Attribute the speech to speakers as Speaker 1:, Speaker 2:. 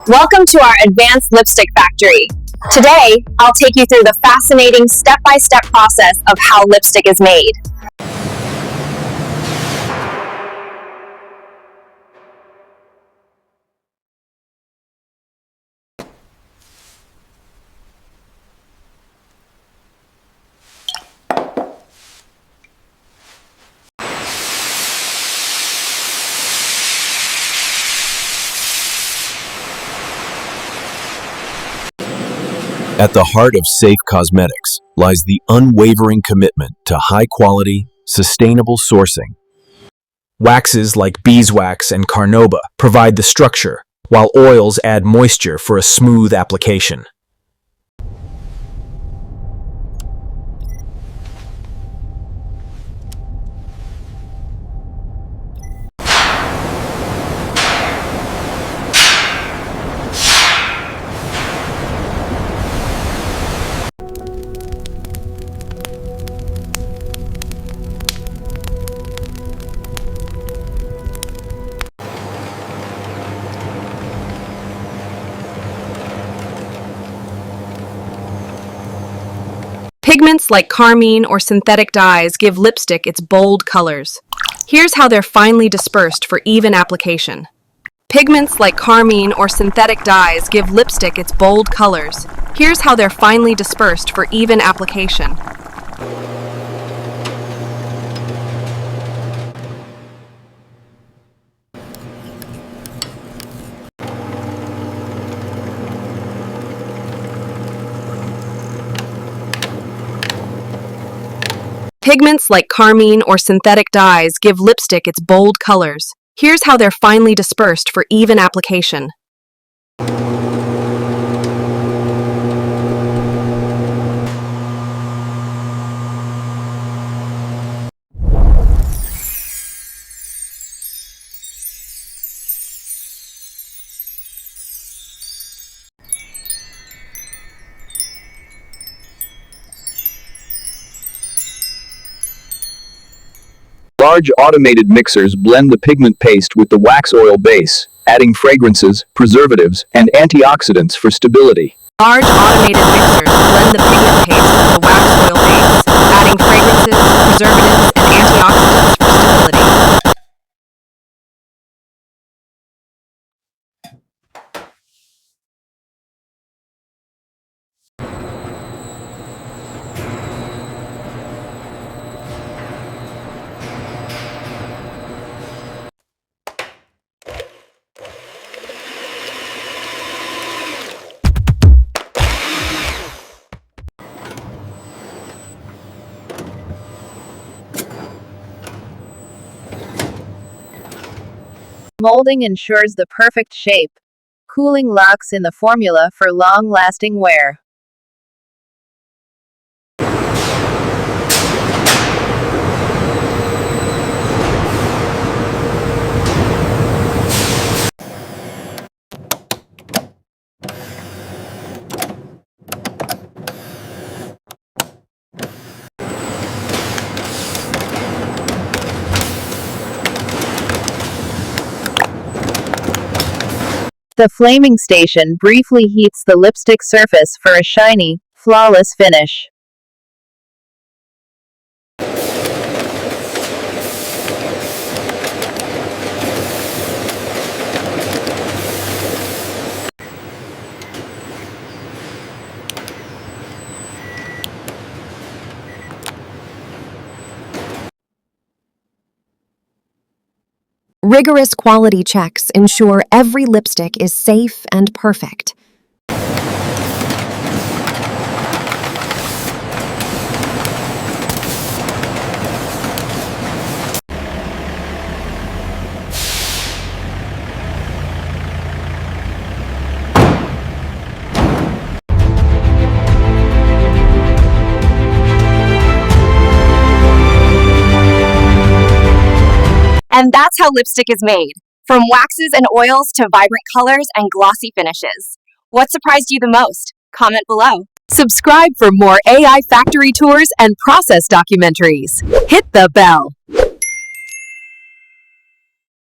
Speaker 1: Welcome to our advanced lipstick factory. Today, I'll take you through the fascinating step-by-step process of how lipstick is made.
Speaker 2: At the heart of safe cosmetics lies the unwavering commitment to high-quality, sustainable sourcing. Waxes like beeswax and carnauba provide the structure, while oils add moisture for a smooth application.
Speaker 3: Pigments like carmine or synthetic dyes give lipstick its bold colors. Here's how they're finely dispersed for even application. Pigments like carmine or synthetic dyes give lipstick its bold colors. Here's how they're finely dispersed for even application. Pigments like carmine or synthetic dyes give lipstick its bold colors. Here's how they're finely dispersed for even application.
Speaker 4: Large automated mixers blend the pigment paste with the wax oil base, adding fragrances, preservatives, and antioxidants for stability.
Speaker 3: Large automated mixers blend the pigment paste with the wax oil base, adding fragrances, preservatives, and antioxidants for stability.
Speaker 5: Molding ensures the perfect shape. Cooling locks in the formula for long-lasting wear. The flaming station briefly heats the lipstick surface for a shiny, flawless finish.
Speaker 6: Rigorous quality checks ensure every lipstick is safe and perfect.
Speaker 1: And that's how lipstick is made, from waxes and oils to vibrant colors and glossy finishes. What surprised you the most? Comment below.
Speaker 3: Subscribe for more AI factory tours and process documentaries. Hit the bell.